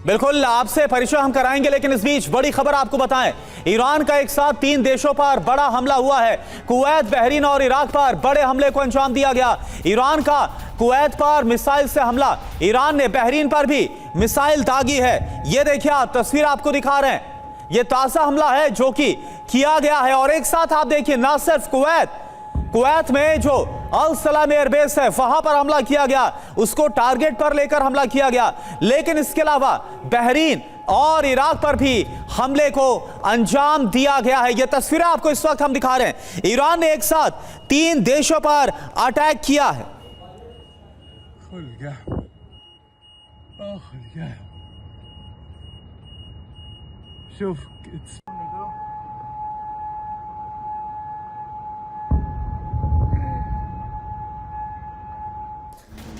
बिल्कुल आपसे परिचय हम कराएंगे, लेकिन इस बीच बड़ी खबर आपको बताएं। ईरान का एक साथ 3 देशों पर बड़ा हमला हुआ है। कुवैत, बहरीन और इराक पर बड़े हमले को अंजाम दिया गया। ईरान का कुवैत पर मिसाइल से हमला, ईरान ने बहरीन पर भी मिसाइल दागी है। ये देखिए आप तस्वीर आपको दिखा रहे हैं, ये ताजा हमला है जो कि किया गया है। और एक साथ आप देखिए ना सिर्फ कुवैत में जो अल सलाम एयरबेस है वहां पर हमला किया गया, उसको टारगेट पर लेकर हमला किया गया, लेकिन इसके अलावा बहरीन और इराक पर भी हमले को अंजाम दिया गया है। यह तस्वीरें आपको इस वक्त हम दिखा रहे हैं। ईरान ने एक साथ 3 देशों पर अटैक किया है।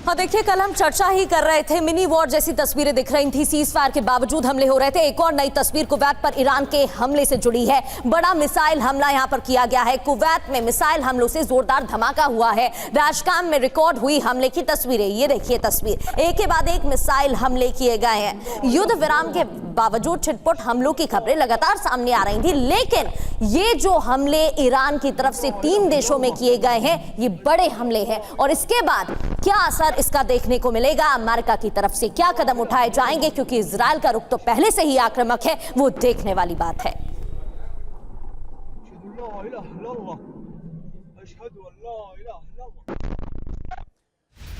हाँ देखिए, कल हम चर्चा ही कर रहे थे, मिनी वॉर जैसी तस्वीरें दिख रही थी, सीजफायर के बावजूद हमले हो रहे थे। एक और नई तस्वीर कुवैत पर ईरान के हमले से जुड़ी है। बड़ा मिसाइल हमला यहां पर किया गया है। कुवैत में मिसाइल हमलों से जोरदार धमाका हुआ है। राशकाम में रिकॉर्ड हुई हमले की तस्वीरें, ये देखिए तस्वीर, एक के बाद एक मिसाइल हमले किए गए हैं। युद्ध विराम के बावजूद छिटपुट हमलों की खबरें लगातार सामने आ रही थी, लेकिन ये जो हमले ईरान की तरफ से 3 देशों में किए गए हैं, ये बड़े हमले हैं। और इसके बाद क्या असर इसका देखने को मिलेगा, अमेरिका की तरफ से क्या कदम उठाए जाएंगे, क्योंकि इजराइल का रुख तो पहले से ही आक्रामक है, वो देखने वाली बात है।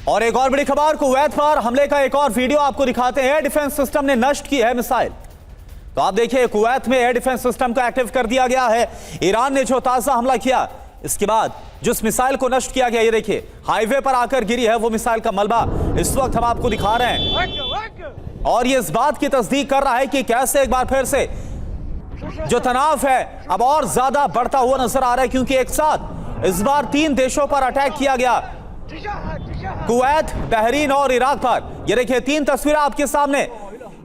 और एक और बड़ी खबर, कुवैत पर हमले का एक और वीडियो आपको दिखाते हैं। एयर डिफेंस सिस्टम ने नष्ट की है मिसाइल। तो आप देखिए, कुवैत में एयर डिफेंस सिस्टम को एक्टिव कर दिया गया है। ईरान ने जो ताजा हमला किया, इसके बाद जिस मिसाइल को नष्ट किया गया, ये देखिए हाईवे पर आकर गिरी है वो मिसाइल का मलबा, इस वक्त हम आपको दिखा रहे हैं। और ये इस बात की तस्दीक कर रहा है कि कैसे एक बार फिर से जो तनाव है अब और ज्यादा बढ़ता हुआ नजर आ रहा है, क्योंकि एक साथ इस बार 3 देशों पर अटैक किया गया, कुवैत, बहरीन और इराक पर। ये देखिए 3 तस्वीरें आपके सामने।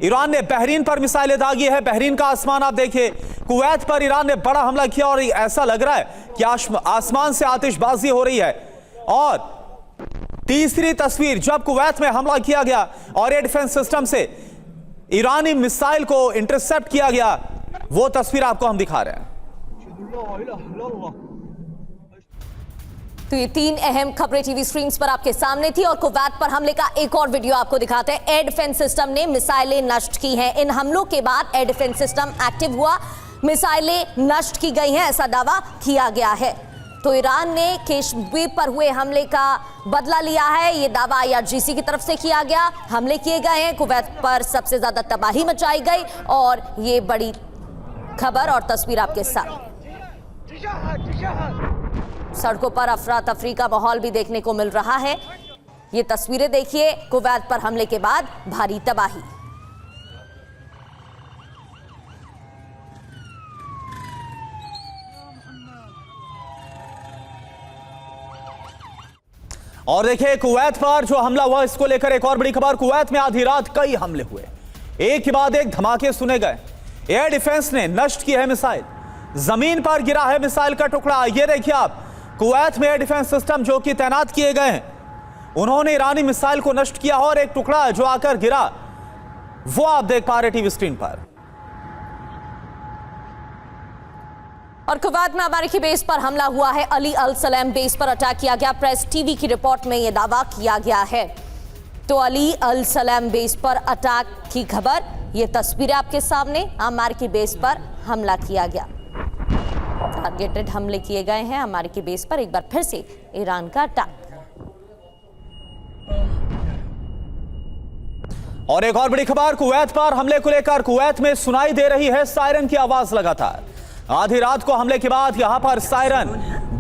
ईरान ने बहरीन पर मिसाइलें दागी है, बहरीन का आसमान आप देखिए। कुवैत पर ईरान ने बड़ा हमला किया और ऐसा लग रहा है कि आसमान से आतिशबाजी हो रही है। और तीसरी तस्वीर, जब कुवैत में हमला किया गया और एयर डिफेंस सिस्टम से ईरानी मिसाइल को इंटरसेप्ट किया गया, वो तस्वीर आपको हम दिखा रहे हैं। तो ये 3 अहम खबरें टीवी स्क्रीन पर आपके सामने थी। और कुवैत पर हमले का एक और वीडियो आपको दिखाते हैं। एयर डिफेंस सिस्टम ने मिसाइलें नष्ट की हैं। इन हमलों के बाद एयर डिफेंस सिस्टम एक्टिव हुआ, मिसाइलें नष्ट की गई हैं, ऐसा दावा किया गया है। तो ईरान ने कश्मीर पर हुए हमले का बदला लिया है, ये दावा IRGC की तरफ से किया गया। हमले किए गए हैं, कुवैत पर सबसे ज्यादा तबाही मचाई गई, और ये बड़ी खबर और तस्वीर आपके साथ। सड़कों पर अफरा तफरी का माहौल भी देखने को मिल रहा है। ये तस्वीरें देखिए, कुवैत पर हमले के बाद भारी तबाही। और देखिए कुवैत पर जो हमला हुआ, इसको लेकर एक और बड़ी खबर। कुवैत में आधी रात कई हमले हुए, एक के बाद एक धमाके सुने गए। एयर डिफेंस ने नष्ट की है मिसाइल, जमीन पर गिरा है मिसाइल का टुकड़ा। ये देखिए आप, कुवैत में एयर डिफेंस सिस्टम जो कि तैनात किए गए हैं, उन्होंने ईरानी मिसाइल को नष्ट किया, और एक टुकड़ा जो आकर गिरा वो आप देख पा रहे टीवी स्क्रीन पर। और कुवैत में अमेरिकी बेस पर हमला हुआ है। अली अल सलाम बेस पर अटैक किया गया। प्रेस टीवी की रिपोर्ट में यह दावा किया गया है। तो अली अल सलाम बेस पर अटैक की खबर, ये तस्वीरें आपके सामने। अमेरिकी बेस पर हमला किया गया, टारगेटेड हमले किए गए हैं अमेरिकी बेस पर। एक बार फिर से ईरान का अटैक। और एक और बड़ी खबर, कुवैत पर हमले को लेकर कुवैत में सुनाई दे रही है सायरन की आवाज लगातार। आधी रात को हमले के बाद यहां पर सायरन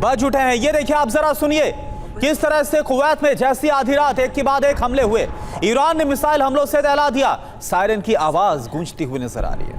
बज उठे हैं। ये देखिए आप जरा सुनिए किस तरह से कुवैत में जैसी आधी रात एक के बाद एक हमले हुए, ईरान ने मिसाइल हमलों से दहला दिया, सायरन की आवाज गूंजती हुई नजर आ रही है।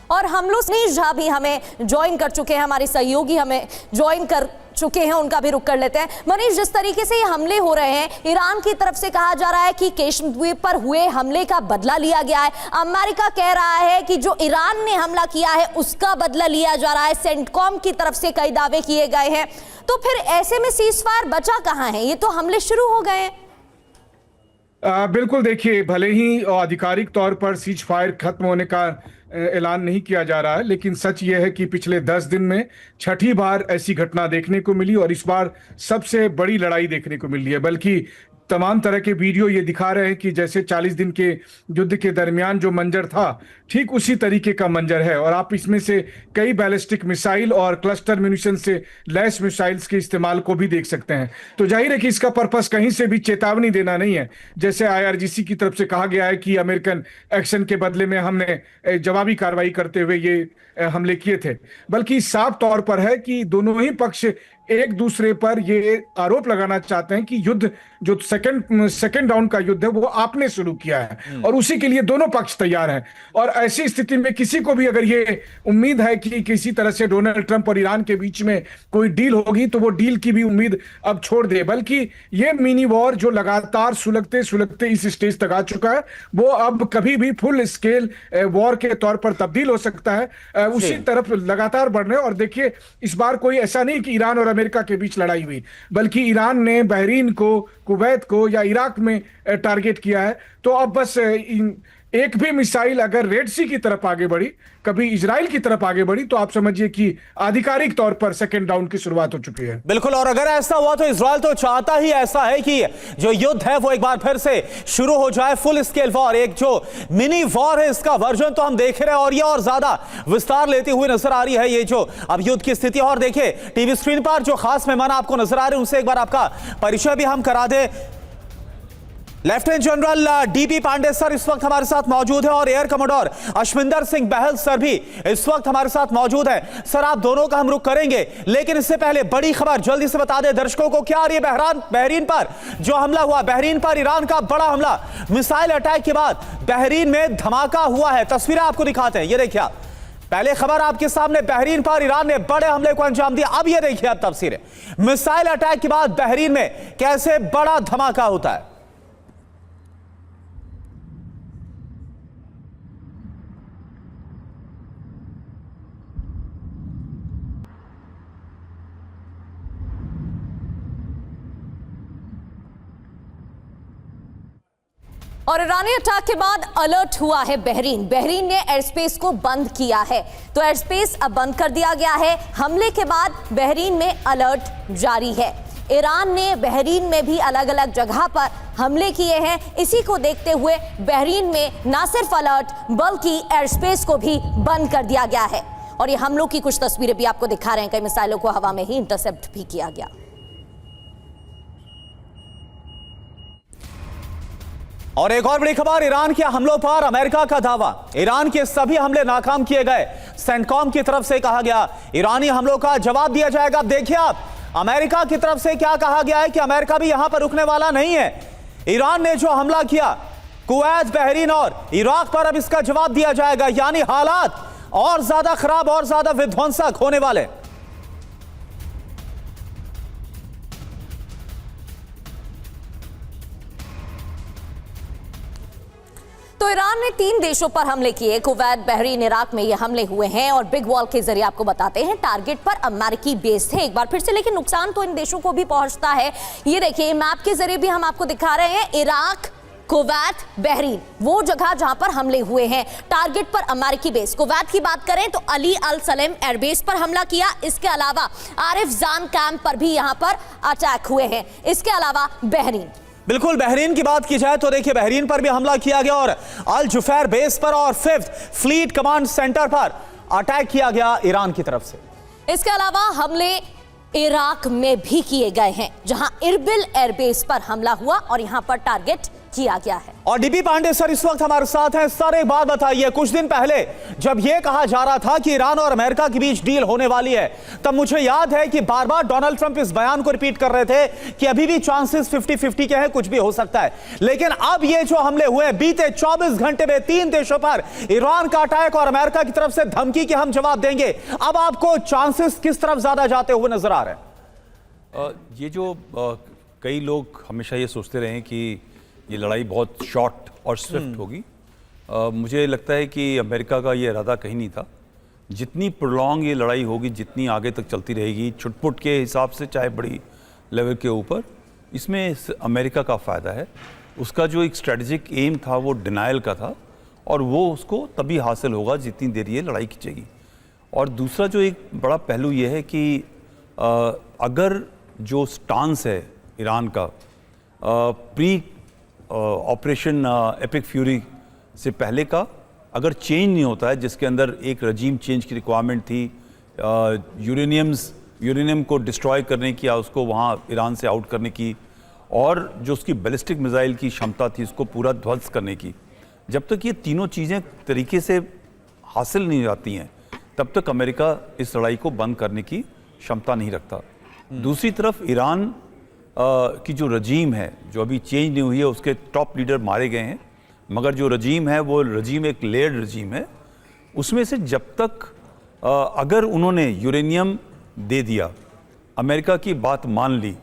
और हम लोग जहां भी हमें ज्वाइन कर चुके हैं, हमारे सहयोगी हमें ज्वाइन कर चुके हैं उनका भी रुख कर लेते हैं। मनीष, जिस तरीके से ये हमले हो रहे हैं, ईरान की तरफ से कहा जा रहा है कि केशम द्वीप पर हुए हमले का बदला लिया गया है, अमेरिका कह रहा है कि जो ईरान ने हमला किया है उसका बदला लिया जा रहा है, सेंटकॉम की तरफ से कई दावे किए गए हैं, तो फिर ऐसे में सीजफायर बचा कहां है? ये तो हमले शुरू हो गए हैं। बिल्कुल, देखिए, भले ही आधिकारिक तौर पर सीज फायर खत्म होने का ऐलान नहीं किया जा रहा है, लेकिन सच यह है कि पिछले 10 दिन में छठी बार ऐसी घटना देखने को मिली और इस बार सबसे बड़ी लड़ाई देखने को मिली है। बल्कि तमाम तरह के वीडियो ये दिखा रहे हैं कि जैसे 40 दिन के युद्ध के दरमियान जो मंजर था, ठीक उसी तरीके का मंजर है। और आप इसमें से कई बैलिस्टिक मिसाइल और क्लस्टर म्यूनिशन से लैस मिसाइल्स के इस्तेमाल को भी देख सकते हैं। तो जाहिर है कि इसका पर्पस कहीं से भी चेतावनी देना नहीं है, जैसे IRGC की तरफ से कहा गया है कि अमेरिकन एक्शन के बदले में हमने जवाबी कार्रवाई करते हुए ये हमले किए थे, बल्कि साफ तौर पर है कि दोनों ही पक्ष एक दूसरे पर ये आरोप लगाना चाहते हैं कि युद्ध जो सेकंड राउंड का युद्ध है वो आपने शुरू किया है और उसी के लिए दोनों पक्ष तैयार हैं। और ऐसी स्थिति में किसी को भी अगर ये उम्मीद है कि किसी तरह से डोनाल्ड ट्रंप और ईरान के बीच में कोई डील होगी, तो वो डील की भी उम्मीद अब छोड़ दे। बल्कि ये मिनी वॉर जो लगातार सुलगते सुलगते इस स्टेज तक आ चुका है, वो अब कभी भी फुल स्केल वॉर के तौर पर तब्दील हो सकता है, उसी तरफ लगातार बढ़ रहे हैं। और देखिए, इस बार कोई ऐसा नहीं कि ईरान और अमेरिका के बीच लड़ाई हुई, बल्कि ईरान ने बहरीन को, कुवैत को या इराक में टारगेट किया है। तो अब बस एक भी मिसाइल अगर रेड सी की तरफ आगे बढ़ी, कभी इजराइल की तरफ आगे बढ़ी, तो आप समझिए कि आधिकारिक तौर पर सेकंड राउंड की शुरुआत हो चुकी है। बिल्कुल, और अगर ऐसा हुआ तो इजराइल तो चाहता ही ऐसा है कि जो युद्ध है वो एक बार फिर से शुरू हो जाए, फुल स्केल वॉर। एक जो मिनी वॉर है, इसका वर्जन तो हम देख रहे हैं और ये और ज्यादा विस्तार लेती हुई नजर आ रही है ये जो अब युद्ध की स्थिति। और देखिए, टीवी स्क्रीन पर जो खास मेहमान आपको नजर आ रहे हैं, उनसे एक बार आपका परिचय भी हम करा दें। Lieutenant general DP Pandey sir इस वक्त हमारे साथ मौजूद है और air commodore Ashwinder Singh Bahl sir भी इस वक्त हमारे साथ मौजूद है। सर, आप दोनों का हम रुख करेंगे, लेकिन इससे पहले बड़ी खबर जल्दी से बता दें दर्शकों को, क्या आ रही है बहरीन पर जो हमला हुआ, बहरीन पर ईरान का बड़ा हमला, मिसाइल अटैक के बाद बहरीन में धमाका हुआ है। तस्वीरें आपको दिखाते हैं, ये देखिए आप, पहले खबर आपके सामने, बहरीन पर ईरान ने बड़े हमले को अंजाम दिया। अब ये देखिए आप तस्वीरें, मिसाइल अटैक के बाद बहरीन में कैसे बड़ा धमाका होता है। और ईरानी अटैक के बाद अलर्ट हुआ है बहरीन ने एयर स्पेस को बंद किया है, तो एयर स्पेस अब बंद कर दिया गया है। हमले के बाद बहरीन में अलर्ट जारी है। ईरान ने बहरीन में भी अलग अलग जगह पर हमले किए हैं। इसी को देखते हुए बहरीन में न सिर्फ अलर्ट बल्कि एयर स्पेस को भी बंद कर दिया गया है। और ये हमलों की कुछ तस्वीरें भी आपको दिखा रहे हैं, कई मिसाइलों को हवा में ही इंटरसेप्ट भी किया गया। और एक और बड़ी खबर, ईरान के हमलों पर अमेरिका का दावा, ईरान के सभी हमले नाकाम किए गए। सेंटकॉम की तरफ से कहा गया ईरानी हमलों का जवाब दिया जाएगा। देखिए आप, अमेरिका की तरफ से क्या कहा गया है कि अमेरिका भी यहां पर रुकने वाला नहीं है। ईरान ने जो हमला किया कुवैत, बहरीन और इराक पर, अब इसका जवाब दिया जाएगा। यानी हालात और ज्यादा खराब और ज्यादा विध्वंसक होने वाले। तो ईरान ने 3 देशों पर हमले किए, कुवैत, बहरीन, इराक में ये हमले हुए हैं। और बिग वॉल के जरिए आपको बताते हैं टारगेट पर अमेरिकी बेस थे एक बार फिर से, लेकिन नुकसान तो इन देशों को भी पहुंचता है। ये देखिए, मैप के जरिए भी हम आपको दिखा रहे हैं, इराक, कुवैत, बहरीन, वो जगह जहां पर हमले हुए हैं। टारगेट पर अमेरिकी बेस, कुवैत की बात करें तो अली अल सलेम एयरबेस पर हमला किया। इसके अलावा आरिफ जान कैंप पर भी यहां पर अटैक हुए हैं। इसके अलावा बहरीन, बिल्कुल, बहरीन की बात की जाए तो देखिए, बहरीन पर भी हमला किया गया और अल जुफैर बेस पर और 5th फ्लीट कमांड सेंटर पर अटैक किया गया ईरान की तरफ से। इसके अलावा हमले इराक में भी किए गए हैं, जहां इरबिल एयरबेस पर हमला हुआ और यहां पर टारगेट किया गया है। और DP पांडे सर इस वक्त हमारे साथ हैं। सर, एक बात बताइए, कुछ दिन पहले जब यह कहा जा रहा था कि ईरान और अमेरिका के बीच डील होने वाली है, तब मुझे याद है कि बार बार डोनाल्ड ट्रंप इस बयान को रिपीट कर रहे थे कि अभी भी चांसेस 50-50 के हैं, कुछ भी हो सकता है। लेकिन अब ये जो हमले हुए, बीते 24 घंटे में 3 देशों पर ईरान का अटैक और अमेरिका की तरफ से धमकी कि हम जवाब देंगे, अब आपको चांसेस किस तरफ ज्यादा जाते हुए नजर आ रहे हैं? ये जो कई लोग हमेशा ये सोचते रहे हैं कि ये लड़ाई बहुत शॉर्ट और स्विफ्ट होगी, मुझे लगता है कि अमेरिका का ये इरादा कहीं नहीं था। जितनी प्रोलॉन्ग ये लड़ाई होगी, जितनी आगे तक चलती रहेगी, छुटपुट के हिसाब से चाहे बड़ी लेवल के ऊपर, इसमें अमेरिका का फ़ायदा है। उसका जो एक स्ट्रेटजिक एम था वो डिनायल का था, और वो उसको तभी हासिल होगा जितनी देर ये लड़ाई खींचेगी। और दूसरा जो एक बड़ा पहलू ये है कि अगर जो स्टांस है ईरान का प्री ऑपरेशन एपिक फ्यूरी से पहले का अगर चेंज नहीं होता है, जिसके अंदर एक रजीम चेंज की रिक्वायरमेंट थी, यूरेनियम को डिस्ट्रॉय करने की या उसको वहाँ ईरान से आउट करने की, और जो उसकी बैलिस्टिक मिसाइल की क्षमता थी उसको पूरा ध्वंस करने की, जब तक ये तीनों चीज़ें तरीके से हासिल नहीं जाती हैं तब तक अमेरिका इस लड़ाई को बंद करने की क्षमता नहीं रखता। दूसरी तरफ ईरान की जो रजीम है, जो अभी चेंज नहीं हुई है, उसके टॉप लीडर मारे गए हैं, मगर जो रजीम है वो रजीम एक लेयर्ड रजीम है। उसमें से जब तक अगर उन्होंने यूरेनियम दे दिया, अमेरिका की बात मान ली,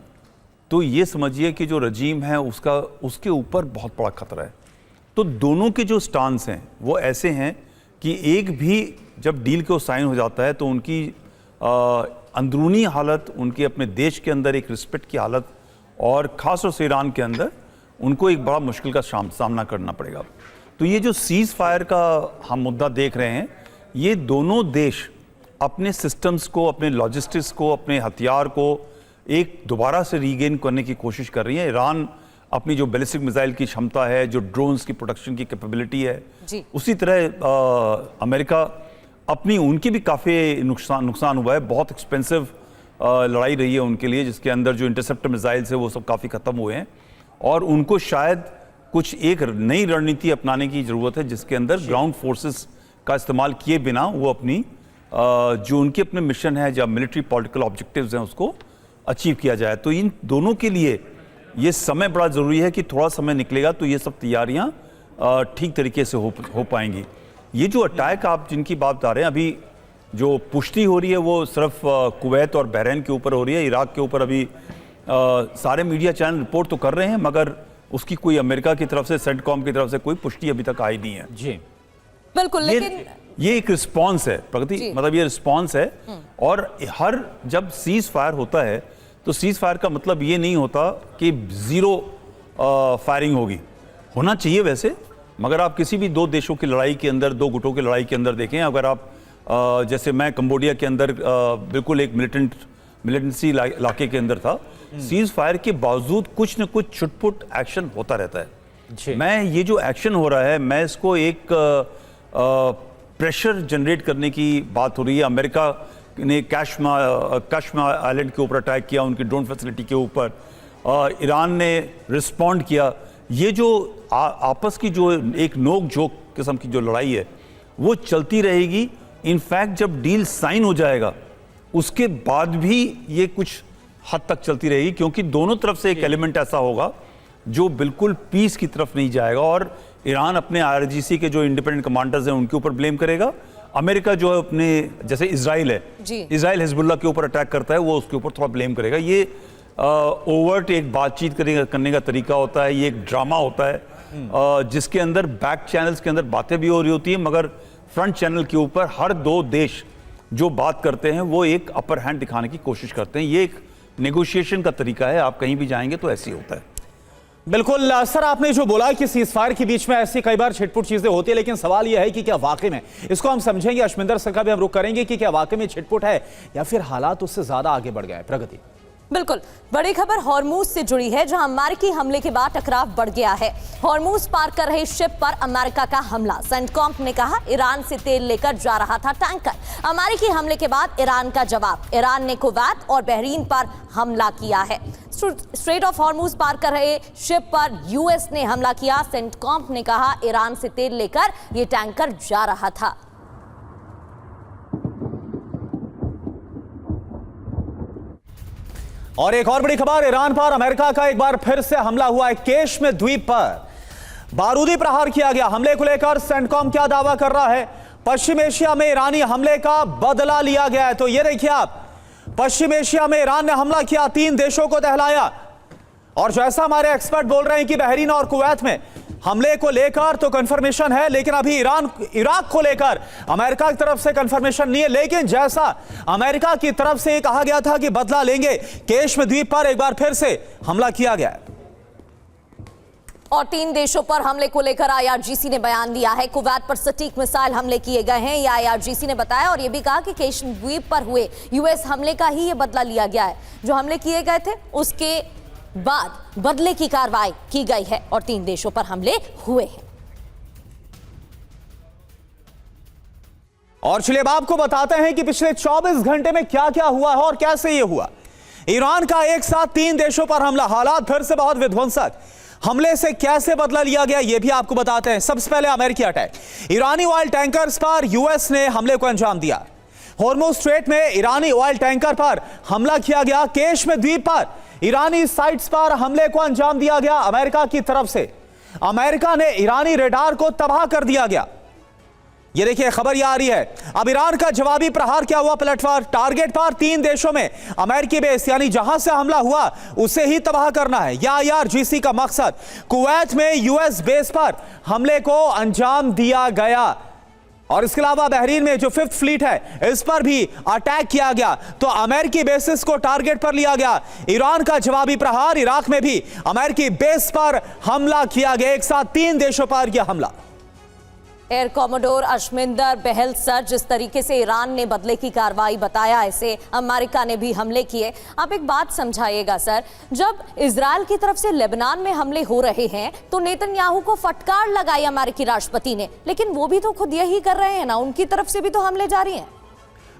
तो ये समझिए कि जो रजीम है उसके ऊपर बहुत बड़ा खतरा है। तो दोनों के जो स्टांस हैं वो ऐसे हैं कि एक भी जब डील को साइन हो जाता है तो उनकी अंदरूनी हालत, उनके अपने देश के अंदर एक रिस्पेक्ट की हालत, और ख़ास तौर से ईरान के अंदर उनको एक बड़ा मुश्किल का सामना करना पड़ेगा। तो ये जो सीज़ फायर का हम मुद्दा देख रहे हैं, ये दोनों देश अपने सिस्टम्स को, अपने लॉजिस्टिक्स को, अपने हथियार को एक दोबारा से रीगेन करने की कोशिश कर रही है। ईरान अपनी जो बैलिस्टिक मिसाइल की क्षमता है, जो ड्रोन्स की प्रोडक्शन की कैपेबिलिटी है, उसी तरह अमेरिका अपनी, उनकी भी काफ़ी नुकसान हुआ है। बहुत एक्सपेंसिव लड़ाई रही है उनके लिए, जिसके अंदर जो इंटरसेप्टर मिसाइल्स है वो सब काफ़ी ख़त्म हुए हैं, और उनको शायद कुछ एक नई रणनीति अपनाने की ज़रूरत है, जिसके अंदर ग्राउंड फोर्सेस का इस्तेमाल किए बिना वो अपनी जो उनके अपने मिशन है, जब मिलिट्री पॉलिटिकल ऑब्जेक्टिव्स हैं, उसको अचीव किया जाए। तो इन दोनों के लिए ये समय बड़ा ज़रूरी है कि थोड़ा समय निकलेगा तो ये सब तैयारियाँ ठीक तरीके से हो पाएंगी। ये जो अटैक आप जिनकी बात बता रहे हैं, अभी जो पुष्टि हो रही है वो सिर्फ कुवैत और बहरीन के ऊपर हो रही है। इराक के ऊपर अभी सारे मीडिया चैनल रिपोर्ट तो कर रहे हैं, मगर उसकी कोई अमेरिका की तरफ से, सेंटकॉम की तरफ से कोई पुष्टि अभी तक आई नहीं है। जी बिल्कुल, लेकिन ये एक रिस्पॉन्स है प्रगति, मतलब ये रिस्पॉन्स है। और हर जब सीज फायर होता है तो सीज फायर का मतलब ये नहीं होता कि जीरो फायरिंग होगी, होना चाहिए वैसे, मगर आप किसी भी दो देशों की लड़ाई के अंदर, दो गुटों की लड़ाई के अंदर देखें, अगर आप जैसे मैं कंबोडिया के अंदर बिल्कुल एक मिलिटेंसी इलाके के अंदर था, सीज फायर के बावजूद कुछ न कुछ छुटपुट एक्शन होता रहता है। मैं ये जो एक्शन हो रहा है, मैं इसको एक प्रेशर जनरेट करने की बात हो रही है। अमेरिका ने कश्मीर आइलैंड के ऊपर अटैक किया, उनकी ड्रोन फैसिलिटी के ऊपर, ईरान ने रिस्पॉन्ड किया। ये जो आपस की जो एक नोक झोंक किस्म की जो लड़ाई है वो चलती रहेगी। इनफैक्ट जब डील साइन हो जाएगा उसके बाद भी ये कुछ हद तक चलती रहेगी, क्योंकि दोनों तरफ से एक एलिमेंट ऐसा होगा जो बिल्कुल पीस की तरफ नहीं जाएगा, और ईरान अपने IRGC के जो इंडिपेंडेंट कमांडर्स हैं उनके ऊपर ब्लेम करेगा। अमेरिका जो है अपने, जैसे इजराइल है, इजराइल हिजबुल्लाह के ऊपर अटैक करता है, वो उसके ऊपर थोड़ा ब्लेम करेगा। ये ओवर्ट एक बातचीत करने का तरीका होता है, ये एक ड्रामा होता है जिसके अंदर बैक चैनल्स के अंदर बातें भी हो रही होती हैं, मगर फ्रंट चैनल के ऊपर हर दो देश जो बात करते हैं वो एक अपर हैंड दिखाने की कोशिश करते हैं। ये एक नेगोशिएशन का तरीका है, आप कहीं भी जाएंगे तो ऐसे ही होता है। बिल्कुल सर, आपने जो बोला कि सीजफायर के बीच में ऐसी कई बार छिटपुट चीजें होती है, लेकिन सवाल यह है कि क्या वाकई में, इसको हम समझेंगे, अश्विंदर सर का भी हम रुख करेंगे कि क्या वाकई में छिटपुट है या फिर हालात उससे ज्यादा आगे बढ़ गए। प्रगति बिल्कुल, बड़ी खबर हॉर्मूज से जुड़ी है, जहां अमेरिकी हमले के बाद टकराव बढ़ गया है। हॉर्मूज पार कर रहे शिप पर अमेरिका का हमला। सेंटकॉम ने कहा ईरान से तेल लेकर जा रहा था टैंकर। अमेरिकी हमले के बाद ईरान का जवाब। ईरान ने कुवैत और बहरीन पर हमला किया है। स्ट्रेट ऑफ हॉर्मूज पार कर रहे शिप पर यूएस ने हमला किया। सेंटकॉम ने कहा ईरान से तेल लेकर यह टैंकर जा रहा था। और एक और बड़ी खबर, ईरान पर अमेरिका का एक बार फिर से हमला हुआ है। केशमेर द्वीप पर बारूदी प्रहार किया गया। हमले को लेकर सेंटकॉम क्या दावा कर रहा है? पश्चिम एशिया में ईरानी हमले का बदला लिया गया है। तो ये देखिए आप, पश्चिम एशिया में ईरान ने हमला किया, 3 देशों को दहलाया। और जैसा हमारे एक्सपर्ट बोल रहे हैं कि बहरीन और कुवैत में हमले को लेकर तो कंफर्मेशन है, लेकिन अभी इराक को लेकर अमेरिका की तरफ से कंफर्मेशन नहीं है। लेकिन जैसा अमेरिका की तरफ से कहा गया था कि बदला लेंगे, केशमेर द्वीप पर एक बार फिर से हमला किया गया है। और 3 देशों पर हमले को लेकर आईआरजीसी ने बयान दिया है। कुवैत पर सटीक मिसाइल हमले किए गए हैं, यह आईआरजीसी ने बताया। और यह भी कहा कि केशमेर द्वीप पर हुए यूएस हमले का ही यह बदला लिया गया है। जो हमले किए गए थे उसके बाद बदले की कार्रवाई की गई है और 3 देशों पर हमले हुए हैं। और चलिए अब आपको बताते हैं कि पिछले 24 घंटे में क्या क्या हुआ है और कैसे यह हुआ। ईरान का एक साथ 3 देशों पर हमला, हालात फिर से बहुत विध्वंसक। हमले से कैसे बदला लिया गया यह भी आपको बताते हैं। सबसे पहले अमेरिकी अटैक, ईरानी ऑयल टैंकर्स पर यूएस ने हमले को अंजाम दिया। हॉर्मुज स्ट्रेट में ईरानी ऑयल टैंकर पर हमला किया गया। केशमेर द्वीप पर ईरानी साइट्स पर हमले को अंजाम दिया गया अमेरिका की तरफ से। अमेरिका ने ईरानी रडार को तबाह कर दिया गया। ये देखिए खबर यह आ रही है। अब ईरान का जवाबी प्रहार क्या हुआ, पलटवार टारगेट पर 3 देशों में अमेरिकी बेस, यानी जहां से हमला हुआ उसे ही तबाह करना है। यह आईआरजीसी का मकसद। कुवैत में यूएस बेस पर हमले को अंजाम दिया गया। और इसके अलावा बहरीन में जो 5th फ्लीट है इस पर भी अटैक किया गया, तो अमेरिकी बेसिस को टारगेट पर लिया गया। ईरान का जवाबी प्रहार, इराक में भी अमेरिकी बेस पर हमला किया गया। एक साथ 3 देशों पर यह हमला। एयर कॉमोडोर अशमिंदर बहल सर, जिस तरीके से ईरान ने बदले की कार्रवाई बताया, ऐसे अमेरिका ने भी हमले किए। आप एक बात समझाइएगा सर, जब इजराइल की तरफ से लेबनान में हमले हो रहे हैं तो नेतन्याहू को फटकार लगाई अमेरिकी राष्ट्रपति ने, लेकिन वो भी तो खुद यही कर रहे हैं ना, उनकी तरफ से भी तो हमले जारी हैं।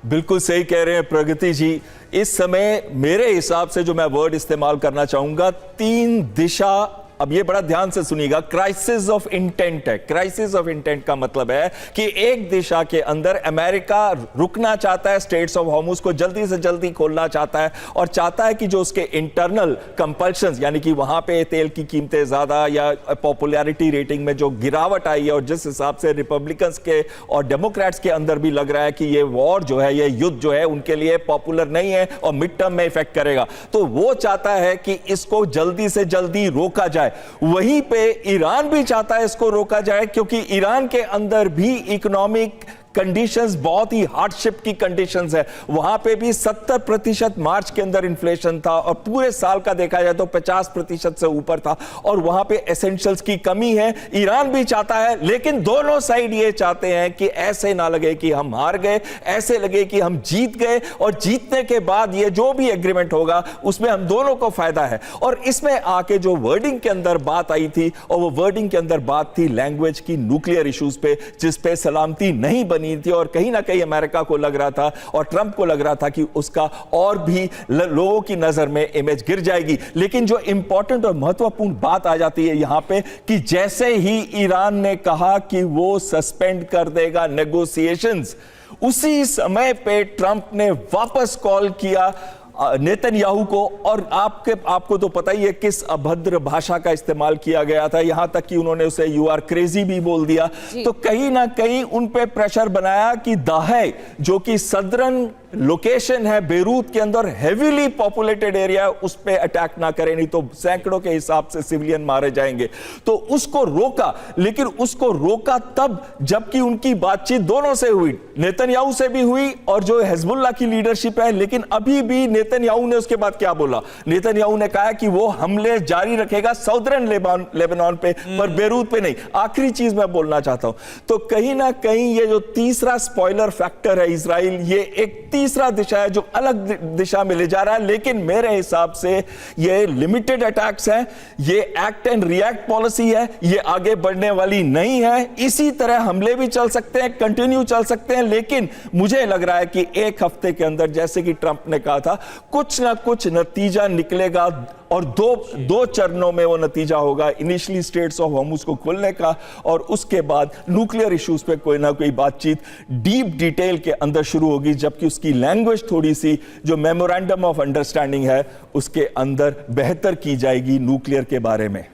बिल्कुल सही कह रहे हैं प्रगति जी। इस समय मेरे हिसाब से जो मैं वर्ड इस्तेमाल करना चाहूंगा, 3 दिशा, अब ये बड़ा ध्यान से सुनिएगा, क्राइसिस ऑफ इंटेंट है। क्राइसिस ऑफ इंटेंट का मतलब है कि एक दिशा के अंदर अमेरिका रुकना चाहता है, स्ट्रेट्स ऑफ हॉर्मुज को जल्दी से जल्दी खोलना चाहता है और चाहता है कि जो उसके इंटरनल कंपल्शंस, यानी कि वहां पे तेल की कीमतें ज्यादा या पॉपुलैरिटी रेटिंग में जो गिरावट आई है, और जिस हिसाब से रिपब्लिकन्स के और डेमोक्रेट्स के अंदर भी लग रहा है कि ये वॉर जो है, ये युद्ध जो है उनके लिए पॉपुलर नहीं है और मिड टर्म में इफेक्ट करेगा, तो वो चाहता है कि इसको जल्दी से जल्दी रोका जाए। वहीं पे ईरान भी चाहता है इसको रोका जाए, क्योंकि ईरान के अंदर भी इकोनॉमिक कंडीशंस बहुत ही हार्डशिप की कंडीशंस है। वहां पे भी 70% मार्च के अंदर इन्फ्लेशन था और पूरे साल का देखा जाए तो 50% से ऊपर था, और वहां पे एसेंशियल्स की कमी है। ईरान भी चाहता है, लेकिन दोनों साइड ये चाहते हैं कि ऐसे ना लगे कि हम हार गए, ऐसे लगे कि हम जीत गए, और जीतने के बाद ये जो भी एग्रीमेंट होगा उसमें हम दोनों को फायदा है। और इसमें आके जो वर्डिंग के अंदर बात आई थी, और वो वर्डिंग के अंदर बात थी लैंग्वेज की, न्यूक्लियर इश्यूज पे, जिस पे सलामती नहीं बनी थी, और कहीं ना कहीं अमेरिका को लग रहा था और ट्रंप को लग रहा था कि उसका और भी लोगों की नजर में इमेज गिर जाएगी। लेकिन जो इंपॉर्टेंट और महत्वपूर्ण बात आ जाती है यहां पे कि जैसे ही ईरान ने कहा कि वो सस्पेंड कर देगा नेगोशिएशंस, उसी समय पे ट्रंप ने वापस कॉल किया नेतन्याहू को, और आपको तो पता ही है किस अभद्र भाषा का इस्तेमाल किया गया था, यहां तक कि उन्होंने उसे यू आर क्रेजी भी बोल दिया। तो कहीं ना कहीं उन पे प्रेशर बनाया कि दाहे, जो कि सदर्न लोकेशन है बेरूत के अंदर, हेवीली पॉपुलेटेड एरिया, उस पे अटैक ना करें, नहीं तो सैकड़ों के हिसाब से सिविलियन मारे जाएंगे। तो उसको रोका, लेकिन उसको रोका तब जबकि उनकी बातचीत दोनों से हुई, नेतन्याहू से भी हुई और जो हिजबुल्लाह की लीडरशिप है। लेकिन अभी भी नेतन्याहू ने उसके बाद क्या बोला, नेतन्याहू ने कहा कि वो हमले जारी रखेगा सदर्न लेबनान पे, पर बेरूत पे नहीं। आखिरी चीज मैं बोलना चाहता हूं, तो कहीं ना कहीं ये जो तीसरा स्पॉइलर फैक्टर है इजराइल, ये एक तीसरा दिशा है जो अलग दिशा में ले जा रहा है। लेकिन मेरे हिसाब से ये लिमिटेड अटैक्स हैं, ये एक्ट एंड रिएक्ट पॉलिसी है, ये आगे बढ़ने वाली नहीं है। इसी तरह हमले भी चल सकते हैं, कंटिन्यू चल सकते हैं, लेकिन मुझे लग रहा है कि 1 हफ्ते के अंदर, जैसे कि ट्रंप ने कहा था, कुछ ना कुछ नतीजा निकलेगा, और दो चरणों में वो नतीजा होगा। इनिशियली स्ट्रेट्स ऑफ हॉर्मुज को खोलने का, और उसके बाद न्यूक्लियर इश्यूज पे कोई ना कोई बातचीत डीप डिटेल के अंदर शुरू होगी, जबकि उसकी लैंग्वेज थोड़ी सी जो मेमोरेंडम ऑफ अंडरस्टैंडिंग है उसके अंदर बेहतर की जाएगी न्यूक्लियर के बारे में।